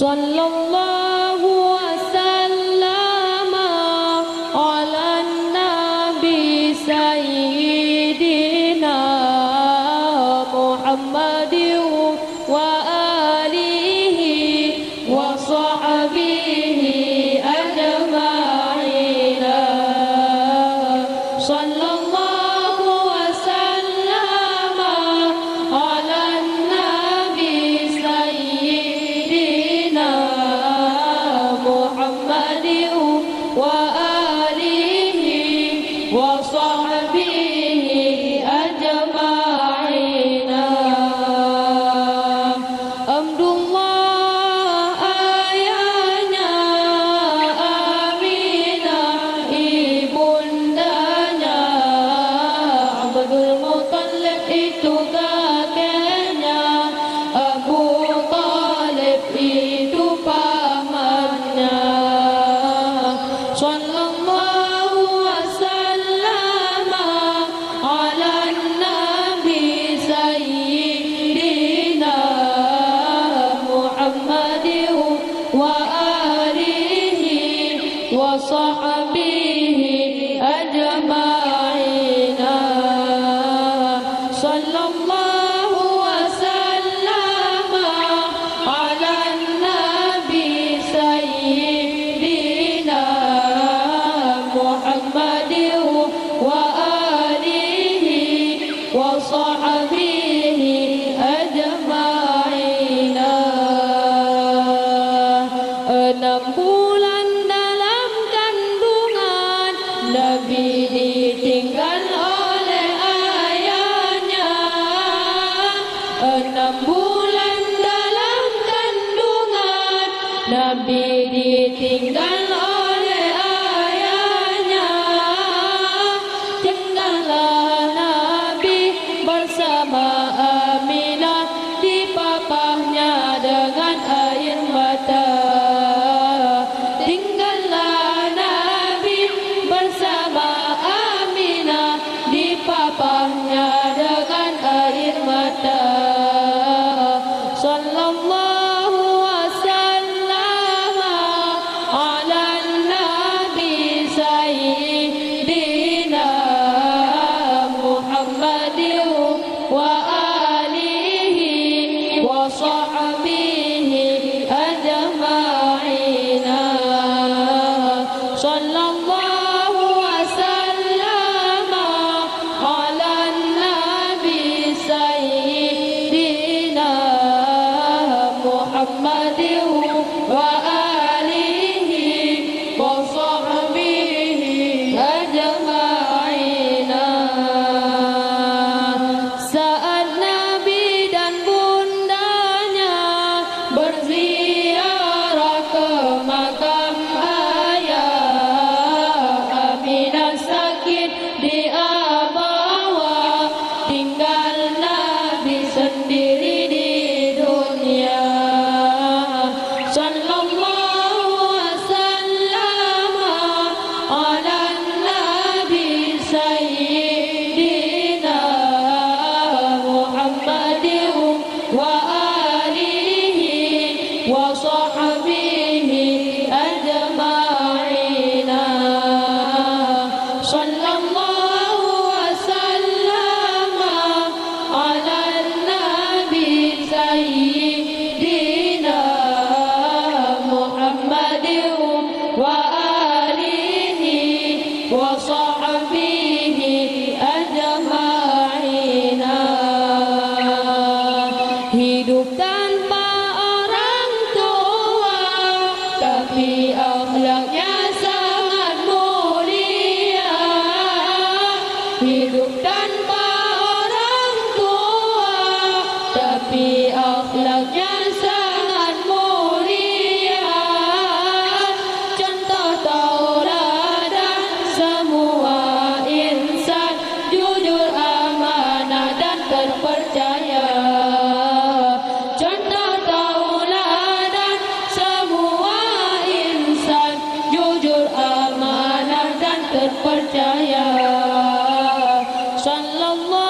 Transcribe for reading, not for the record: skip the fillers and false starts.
Sallallahu wasallam ala nabi sayyidina Muhammadin wa alihi wa sahbihi ajma'in. Sallallahu wasallam ala nabi sayyidina Muhammadin wa alihi wa sahbihi ajma'in. Abdullah ayahnya, Aminah ibundanya, Abdul Muttalib itu kakeknya, Abu Talib itu pamannya. Sallallahu wasallam ala nabi sayyidina Muhammadin wa alihi wa sahbihi ajma'in. Sallallahu wasallam ala nabi sayyidina Muhammadin wa alihi wa sahbihi ajma'in. 6 bulan dalam kandungan Nabi ditinggal oleh ayahnya. 6 bulan dalam kandungan Nabi ditinggal oleh ayahnya. Tinggallah Nabi bersama Aminah di papahnya dengan air mata. Tinggallah Nabi bersama Aminah di papahnya dengan air mata. Sallallahu wasallam ala nabi sayyidina Muhammadin wa alihi wa sahbihi ajma'in. Sallallahu wasallam ala nabi sayyidina Muhammadin wa alihi wa sahbihi ajma'in. Saat Nabi dan bundanya berziarah ke makam ayah, Aminah sakit dia bawa, tinggal Nabi sendiri di dunia. Sallallahu wasallam ala nabi sayyidina Muhammadin wa alihi wa sahbihi ajma'in. Sallallahu wasallam ala nabi sayyidina Muhammadin wa alihi wa sahbihi ajma'in. Hidup tanpa orang tua, tapi akhlaknya sangat mulia. Hidup tanpa orang tua, tapi akhlaknya sangat mulia. Contoh tauladan semua insan, jujur, amanah dan terpercaya. Contoh tauladan semua insan, Allah